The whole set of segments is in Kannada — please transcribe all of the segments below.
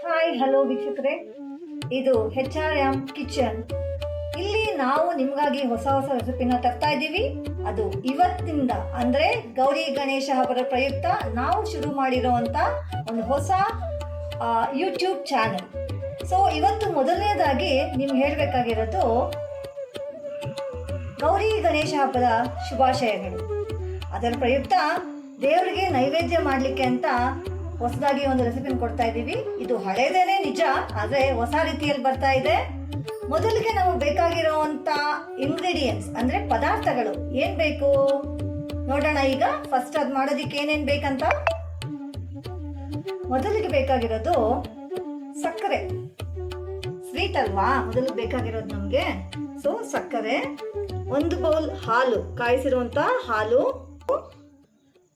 ಹಾಯ್ ಹಲೋ ವೀಕ್ಷಕರೇ, ಇದು HRM ಕಿಚನ್. ಇಲ್ಲಿ ನಾವು ನಿಮಗಾಗಿ ಹೊಸ ಹೊಸ ರೆಸಿಪಿನ ತರ್ತಾ ಇದ್ದೀವಿ. ಅದು ಇವತ್ತಿನಿಂದ ಅಂದರೆ ಗೌರಿ ಗಣೇಶ ಹಬ್ಬದ ಪ್ರಯುಕ್ತ ನಾವು ಶುರು ಮಾಡಿರೋವಂಥ ಒಂದು ಹೊಸ ಯೂಟ್ಯೂಬ್ ಚಾನೆಲ್. ಸೊ ಇವತ್ತು ಮೊದಲನೇದಾಗಿ ನಿಮ್ಗೆ ಹೇಳಬೇಕಾಗಿರೋದು ಗೌರಿ ಗಣೇಶ ಹಬ್ಬದ ಶುಭಾಶಯಗಳು. ಅದರ ಪ್ರಯುಕ್ತ ದೇವರಿಗೆ ನೈವೇದ್ಯ ಮಾಡಲಿಕ್ಕೆ ಅಂತ ಹೊಸದಾಗಿ ಒಂದು ರೆಸಿಪಿನ ಕೊಡ್ತಾ ಇದ್ದೀವಿ. ಇದು ಹಳೇದೇನೆ ನಿಜ, ಆದರೆ ಹೊಸ ರೀತಿಯಲ್ಲಿ ಬರ್ತಾ ಇದೆ. ಮೊದಲಿಗೆ ನಮಗೆ ಬೇಕಾಗಿರುವಂಥ ಇಂಗ್ರೀಡಿಯೆಂಟ್ಸ್ ಅಂದರೆ ಪದಾರ್ಥಗಳು ಏನು ಬೇಕು ನೋಡೋಣ. ಈಗ ಫಸ್ಟ್ ಅದು ಮಾಡೋದಕ್ಕೆ ಏನೇನು ಬೇಕಂತ. ಮೊದಲಿಗೆ ಬೇಕಾಗಿರೋದು ಸಕ್ಕರೆ. ಸ್ವೀಟ್ ಅಲ್ವಾ ಮೊದಲಿಗೆ ಬೇಕಾಗಿರೋದು ನಮಗೆ. ಸೊ ಸಕ್ಕರೆ, 1 ಬೌಲ್ ಹಾಲು, ಕಾಯಿಸಿರುವಂಥ ಹಾಲು.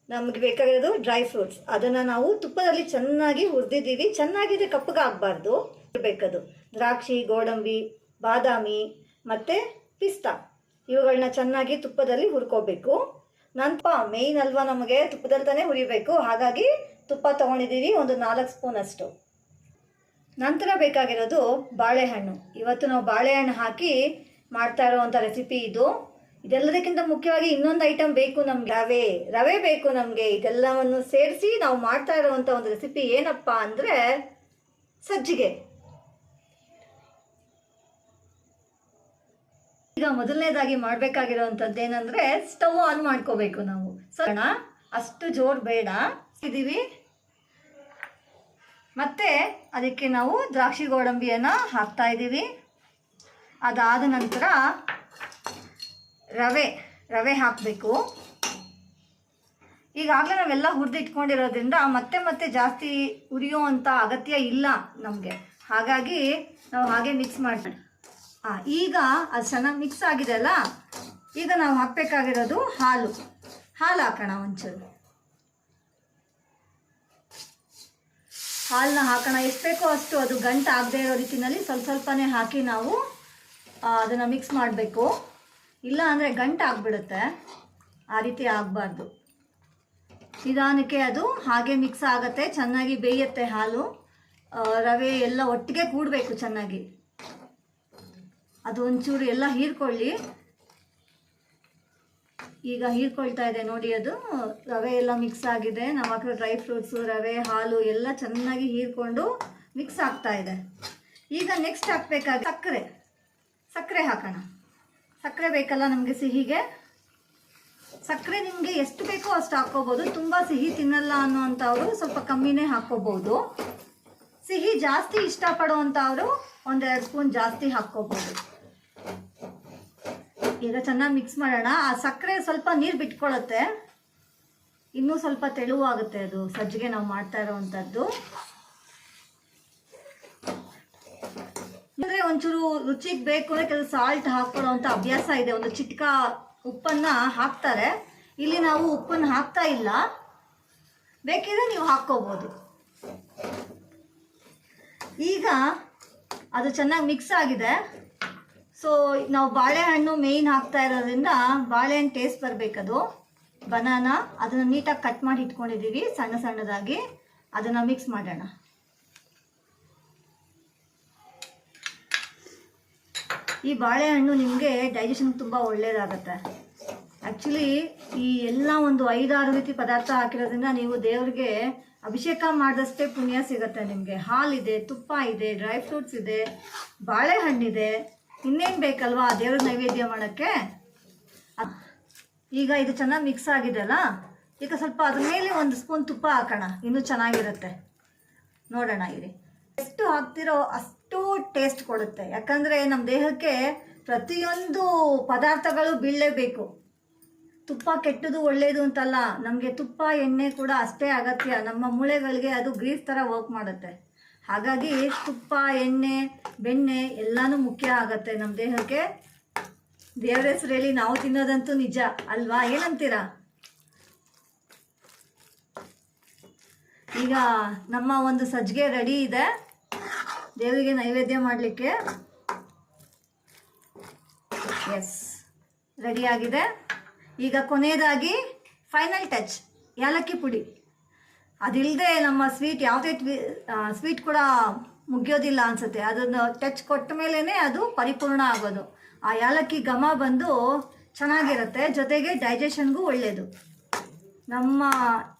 ನಮಗೆ ಬೇಕಾಗಿರೋದು ಡ್ರೈ ಫ್ರೂಟ್ಸ್, ಅದನ್ನು ನಾವು ತುಪ್ಪದಲ್ಲಿ ಚೆನ್ನಾಗಿ ಹುರಿದಿದ್ದೀವಿ. ಚೆನ್ನಾಗಿದೆ, ಕಪ್ಪಗಾಗಬಾರ್ದು ಬೇಕದು. ದ್ರಾಕ್ಷಿ, ಗೋಡಂಬಿ, ಬಾದಾಮಿ ಮತ್ತು ಪಿಸ್ತಾ ಇವುಗಳನ್ನ ಚೆನ್ನಾಗಿ ತುಪ್ಪದಲ್ಲಿ ಹುರ್ಕೋಬೇಕು. ಮೇಯ್ನ್ ಅಲ್ವಾ, ನಮಗೆ ತುಪ್ಪದಲ್ಲಿ ತಾನೇ ಹುರಿಬೇಕು. ಹಾಗಾಗಿ ತುಪ್ಪ ತೊಗೊಂಡಿದ್ದೀವಿ, ಒಂದು 4 ಸ್ಪೂನ್ ಅಷ್ಟು. ನಂತರ ಬೇಕಾಗಿರೋದು ಬಾಳೆಹಣ್ಣು. ಇವತ್ತು ನಾವು ಬಾಳೆಹಣ್ಣು ಹಾಕಿ ಮಾಡ್ತಾ ಇರೋವಂಥ ರೆಸಿಪಿ ಇದು. ಇದೆಲ್ಲದಕ್ಕಿಂತ ಮುಖ್ಯವಾಗಿ ಇನ್ನೊಂದು ಐಟಮ್ ಬೇಕು ನಮ್ಗೆ, ರವೆ ಬೇಕು ನಮಗೆ. ಇದೆಲ್ಲವನ್ನು ಸೇರಿಸಿ ನಾವು ಮಾಡ್ತಾ ಇರುವಂಥ ಒಂದು ರೆಸಿಪಿ ಏನಪ್ಪ ಅಂದರೆ ಸಜ್ಜಿಗೆ. ಈಗ ಮೊದಲನೇದಾಗಿ ಮಾಡಬೇಕಾಗಿರೋವಂಥದ್ದು ಏನಂದರೆ ಸ್ಟವ್ ಆನ್ ಮಾಡ್ಕೋಬೇಕು ನಾವು. ಸಣ್ಣ, ಅಷ್ಟು ಜೋರು ಬೇಡ ಇದೀವಿ. ಮತ್ತೆ ಅದಕ್ಕೆ ನಾವು ದ್ರಾಕ್ಷಿ ಗೋಡಂಬಿಯನ್ನು ಹಾಕ್ತಾ ಇದ್ದೀವಿ. ಅದಾದ ನಂತರ ರವೆ ಹಾಕಬೇಕು. ಈಗಾಗಲೇ ನಾವೆಲ್ಲ ಹುರಿದಿಟ್ಕೊಂಡಿರೋದ್ರಿಂದ ಮತ್ತೆ ಜಾಸ್ತಿ ಹುರಿಯುವಂಥ ಅಗತ್ಯ ಇಲ್ಲ ನಮಗೆ. ಹಾಗಾಗಿ ನಾವು ಹಾಗೆ ಮಿಕ್ಸ್ ಮಾಡ್ತೀವಿ. ಈಗ ಅದು ಚೆನ್ನಾಗಿ ಮಿಕ್ಸ್ ಆಗಿದೆ ಅಲ್ಲ, ಈಗ ನಾವು ಹಾಕಬೇಕಾಗಿರೋದು ಹಾಲು ಹಾಕೋಣ. ಒಂಚೂರು ಹಾಲನ್ನ ಹಾಕೋಣ, ಎಷ್ಟು ಬೇಕೋ ಅಷ್ಟು. ಅದು ಗಂಟು ಆಗದೆ ಇರೋ ರೀತಿಯಲ್ಲಿ ಸ್ವಲ್ಪನೇ ಹಾಕಿ ನಾವು ಅದನ್ನು ಮಿಕ್ಸ್ ಮಾಡಬೇಕು. ಇಲ್ಲ ಅಂದರೆ ಗಂಟು ಆಗಿಬಿಡುತ್ತೆ, ಆ ರೀತಿ ಆಗಬಾರ್ದು. ನಿಧಾನಕ್ಕೆ ಅದು ಹಾಗೆ ಮಿಕ್ಸ್ ಆಗುತ್ತೆ, ಚೆನ್ನಾಗಿ ಬೇಯುತ್ತೆ ಹಾಲು. ರವೆ ಎಲ್ಲ ಒಟ್ಟಿಗೆ ಕೂಡಬೇಕು ಚೆನ್ನಾಗಿ. ಅದು ಒಂಚೂರು ಎಲ್ಲ ಹೀರ್ಕೊಳ್ಳಿ. ಈಗ ಹೀರ್ಕೊಳ್ತಾ ಇದೆ ನೋಡಿ, ಅದು ರವೆ ಎಲ್ಲ ಮಿಕ್ಸ್ ಆಗಿದೆ. ನಾವು ಹಾಕಿರೋ ಡ್ರೈ ಫ್ರೂಟ್ಸು, ರವೆ, ಹಾಲು ಎಲ್ಲ ಚೆನ್ನಾಗಿ ಹೀರ್ಕೊಂಡು ಮಿಕ್ಸ್ ಆಗ್ತಾ ಇದೆ. ಈಗ ನೆಕ್ಸ್ಟ್ ಹಾಕಬೇಕಾಗಿ ಸಕ್ಕರೆ ಹಾಕೋಣ. ಸಕ್ಕರೆ ಬೇಕಲ್ಲ ನಮಗೆ ಸಿಹಿಗೆ. ಸಕ್ಕರೆ ನಿಮಗೆ ಎಷ್ಟು ಬೇಕೋ ಅಷ್ಟು ಹಾಕ್ಕೋಬೋದು. ತುಂಬ ಸಿಹಿ ತಿನ್ನಲ್ಲ ಅನ್ನೋವಂಥವ್ರು ಸ್ವಲ್ಪ ಕಮ್ಮಿನೇ ಹಾಕ್ಕೋಬೋದು. ಸಿಹಿ ಜಾಸ್ತಿ ಇಷ್ಟಪಡೋವಂಥವ್ರು 1-2 ಸ್ಪೂನ್ ಜಾಸ್ತಿ ಹಾಕ್ಕೋಬೋದು. ಈಗ ಚೆನ್ನಾಗಿ ಮಿಕ್ಸ್ ಮಾಡೋಣ. ಆ ಸಕ್ಕರೆ ಸ್ವಲ್ಪ ನೀರು ಬಿಟ್ಕೊಳ್ಳುತ್ತೆ, ಇನ್ನೂ ಸ್ವಲ್ಪ ತೆಳುವಾಗುತ್ತೆ ಅದು ಸಜ್ಜಿಗೆ ನಾವು ಮಾಡ್ತಾ ಇರೋವಂಥದ್ದು. ಅಂದರೆ ಒಂಚೂರು ರುಚಿಗೆ ಬೇಕು ಅಂದರೆ ಕೆಲವು ಸಾಲ್ಟ್ ಹಾಕ್ಕೊಳ್ಳೋವಂಥ ಅಭ್ಯಾಸ ಇದೆ. ಒಂದು ಚಿಟ್ಕ ಉಪ್ಪನ್ನು ಹಾಕ್ತಾರೆ. ಇಲ್ಲಿ ನಾವು ಉಪ್ಪನ್ನು ಹಾಕ್ತಾ ಇಲ್ಲ, ಬೇಕಿದ್ರೆ ನೀವು ಹಾಕ್ಕೋಬೋದು. ಈಗ ಅದು ಚೆನ್ನಾಗಿ ಮಿಕ್ಸ್ ಆಗಿದೆ. ಸೊ ನಾವು ಬಾಳೆಹಣ್ಣು ಮೇಯ್ನ್ ಹಾಕ್ತಾ ಇರೋದ್ರಿಂದ ಬಾಳೆಹಣ್ಣು ಟೇಸ್ಟ್ ಬರಬೇಕದು. ಬನಾನಾ ಅದನ್ನು ನೀಟಾಗಿ ಕಟ್ ಮಾಡಿ ಇಟ್ಕೊಂಡಿದ್ದೀವಿ ಸಣ್ಣದಾಗಿ. ಅದನ್ನು ಮಿಕ್ಸ್ ಮಾಡೋಣ. ಈ ಬಾಳೆಹಣ್ಣು ನಿಮಗೆ ಡೈಜೆಷನ್ಗೆ ತುಂಬ ಒಳ್ಳೆಯದಾಗುತ್ತೆ. ಆ್ಯಕ್ಚುಲಿ ಈ ಎಲ್ಲ ಒಂದು 5-6 ರೀತಿ ಪದಾರ್ಥ ಹಾಕಿರೋದ್ರಿಂದ ನೀವು ದೇವರಿಗೆ ಅಭಿಷೇಕ ಮಾಡಿದಷ್ಟೇ ಪುಣ್ಯ ಸಿಗುತ್ತೆ ನಿಮಗೆ. ಹಾಲಿದೆ, ತುಪ್ಪ ಇದೆ, ಡ್ರೈ ಫ್ರೂಟ್ಸ್ ಇದೆ, ಬಾಳೆಹಣ್ಣಿದೆ, ಇನ್ನೇನು ಬೇಕಲ್ವಾ ದೇವ್ರ ನೈವೇದ್ಯ ಮಾಡೋಕ್ಕೆ. ಈಗ ಇದು ಚೆನ್ನಾಗಿ ಮಿಕ್ಸ್ ಆಗಿದೆ ಅಲ್ಲ, ಈಗ ಸ್ವಲ್ಪ ಅದ್ರ ಮೇಲೆ 1 ಸ್ಪೂನ್ ತುಪ್ಪ ಹಾಕೋಣ, ಇನ್ನೂ ಚೆನ್ನಾಗಿರುತ್ತೆ. ನೋಡೋಣ ಇಲ್ಲಿ ಎಷ್ಟು ಹಾಕ್ತಿರೋ ಅಷ್ಟು ಟೇಸ್ಟ್ ಕೊಡುತ್ತೆ. ಯಾಕಂದರೆ ನಮ್ಮ ದೇಹಕ್ಕೆ ಪ್ರತಿಯೊಂದು ಪದಾರ್ಥಗಳು ಬೀಳಲೇಬೇಕು. ತುಪ್ಪ ಕೆಟ್ಟದು ಒಳ್ಳೆಯದು ಅಂತಲ್ಲ, ನಮಗೆ ತುಪ್ಪ ಎಣ್ಣೆ ಕೂಡ ಅಷ್ಟೇ ಅಗತ್ಯ. ನಮ್ಮ ಮೂಳೆಗಳಿಗೆ ಅದು ಗ್ರೀಸ್ ಥರ ವರ್ಕ್ ಮಾಡುತ್ತೆ. ಹಾಗಾಗಿ ತುಪ್ಪ, ಎಣ್ಣೆ, ಬೆಣ್ಣೆ ಎಲ್ಲನೂ ಮುಖ್ಯ ಆಗುತ್ತೆ ನಮ್ಮ ದೇಹಕ್ಕೆ. ದೇವರ ಹೆಸರಲ್ಲಿ ನಾವು ತಿನ್ನೋದಂತೂ ನಿಜ ಅಲ್ವಾ, ಏನಂತೀರಾ? ಈಗ ನಮ್ಮ ಒಂದು ಸಜ್ಜಿಗೆ ರೆಡಿ ಇದೆ ದೇವರಿಗೆ ನೈವೇದ್ಯ ಮಾಡಲಿಕ್ಕೆ. ಎಸ್, ರೆಡಿಯಾಗಿದೆ. ಈಗ ಕೊನೆಯದಾಗಿ ಫೈನಲ್ ಟಚ್, ಏಲಕ್ಕಿ ಪುಡಿ. ಅದಿಲ್ಲದೆ ನಮ್ಮ ಸ್ವೀಟ್ ಯಾವುದೇ ಸ್ವೀಟ್ ಕೂಡ ಮುಗಿಯೋದಿಲ್ಲ ಅನಿಸುತ್ತೆ. ಅದನ್ನು ಟಚ್ ಕೊಟ್ಟ ಮೇಲೇ ಅದು ಪರಿಪೂರ್ಣ ಆಗೋದು. ಆ ಏಲಕ್ಕಿ ಘಮ ಬಂದು ಚೆನ್ನಾಗಿರುತ್ತೆ, ಜೊತೆಗೆ ಡೈಜೆಷನ್ಗೂ ಒಳ್ಳೆಯದು. ನಮ್ಮ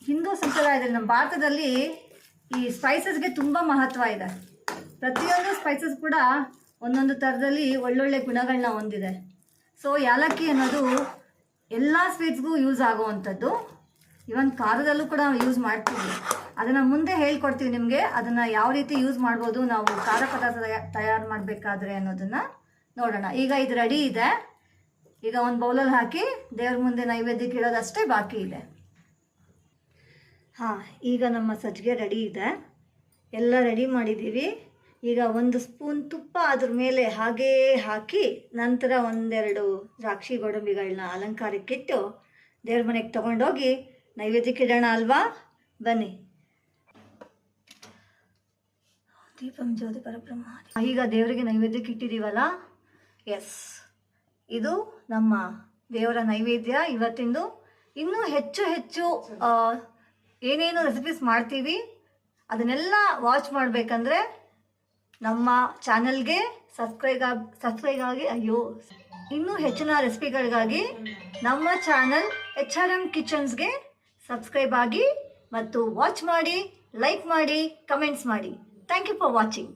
ಹಿಂದೂ ಸಂಪ್ರದಾಯದಲ್ಲಿ, ನಮ್ಮ ಭಾರತದಲ್ಲಿ ಈ ಸ್ಪೈಸಸ್ಗೆ ತುಂಬ ಮಹತ್ವ ಇದೆ. ಪ್ರತಿಯೊಂದು ಸ್ಪೈಸಸ್ ಕೂಡ ಒಂದೊಂದು ಥರದಲ್ಲಿ ಒಳ್ಳೊಳ್ಳೆ ಗುಣಗಳನ್ನ ಹೊಂದಿದೆ. ಸೊ ಏಲಕ್ಕಿ ಅನ್ನೋದು ಎಲ್ಲ ಸ್ವೀಟ್ಸ್ಗೂ ಯೂಸ್ ಆಗುವಂಥದ್ದು. ಇವನ್ ಖಾರದಲ್ಲೂ ಕೂಡ ಯೂಸ್ ಮಾಡ್ತೀವಿ. ಅದನ್ನು ಮುಂದೆ ಹೇಳ್ಕೊಡ್ತೀವಿ ನಿಮಗೆ, ಅದನ್ನು ಯಾವ ರೀತಿ ಯೂಸ್ ಮಾಡ್ಬೋದು ನಾವು ಖಾರ ಪದಾರ್ಥ ತಯಾರು ಮಾಡಬೇಕಾದ್ರೆ ಅನ್ನೋದನ್ನು ನೋಡೋಣ. ಈಗ ಇದು ರೆಡಿ ಇದೆ. ಈಗ ಒಂದು ಬೌಲಲ್ಲಿ ಹಾಕಿ ದೇವ್ರ ಮುಂದೆ ನೈವೇದ್ಯಕ್ಕೆ ಇಡೋದಷ್ಟೇ ಬಾಕಿ ಇದೆ. ಹಾಂ, ಈಗ ನಮ್ಮ ಸಜ್ಜಿಗೆ ರೆಡಿ ಇದೆ. ಎಲ್ಲ ರೆಡಿ ಮಾಡಿದ್ದೀವಿ. ಈಗ 1 ಸ್ಪೂನ್ ತುಪ್ಪ ಅದ್ರ ಮೇಲೆ ಹಾಗೇ ಹಾಕಿ, ನಂತರ 1-2 ದ್ರಾಕ್ಷಿ ಗೋಡಂಬಿಗಳನ್ನ ಅಲಂಕಾರಕ್ಕಿಟ್ಟು ದೇವ್ರ ಮನೆಗೆ ತೊಗೊಂಡೋಗಿ ನೈವೇದ್ಯಕ್ಕೆ ಇಡೋಣ ಅಲ್ವಾ? ಬನ್ನಿ. ದೀಪಂ ಜ್ಯೋತಿ ಪರಬ್ರಹ್ಮ. ಈಗ ದೇವರಿಗೆ ನೈವೇದ್ಯಕ್ಕೆ ಇಟ್ಟಿದ್ದೀವಲ್ಲ, ಎಸ್, ಇದು ನಮ್ಮ ದೇವರ ನೈವೇದ್ಯ ಇವತ್ತಿಂದು. ಇನ್ನೂ ಹೆಚ್ಚು ಏನೇನು ರೆಸಿಪೀಸ್ ಮಾಡ್ತೀವಿ ಅದನ್ನೆಲ್ಲ ವಾಚ್ ಮಾಡಬೇಕಂದ್ರೆ ನಮ್ಮ ಚಾನಲ್ಗೆ ಸಬ್ಸ್ಕ್ರೈಬ್ ಆಗಿ. ಇನ್ನೂ ಹೆಚ್ಚಿನ ರೆಸಿಪಿಗಳಿಗಾಗಿ ನಮ್ಮ ಚಾನಲ್ HRM ಕಿಚನ್ಸ್ಗೆ ಸಬ್ಸ್ಕ್ರೈಬ್ ಆಗಿ ಮತ್ತು ವಾಚ್ ಮಾಡಿ, ಲೈಕ್ ಮಾಡಿ, ಕಮೆಂಟ್ಸ್ ಮಾಡಿ. Thank you for watching.